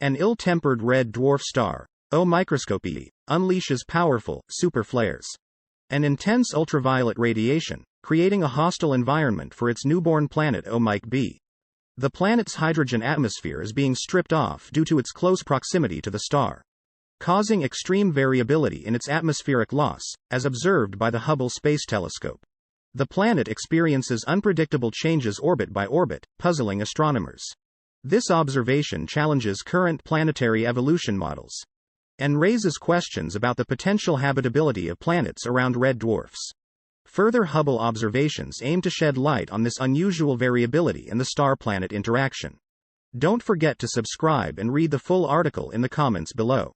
An ill-tempered red dwarf star, Microscopii, unleashes powerful, super flares. An intense ultraviolet radiation, creating a hostile environment for its newborn planet Mic-B. The planet's hydrogen atmosphere is being stripped off due to its close proximity to the star, causing extreme variability in its atmospheric loss, as observed by the Hubble Space Telescope. The planet experiences unpredictable changes orbit by orbit, puzzling astronomers. This observation challenges current planetary evolution models and raises questions about the potential habitability of planets around red dwarfs. Further Hubble observations aim to shed light on this unusual variability in the star-planet interaction. Don't forget to subscribe and read the full article in the comments below.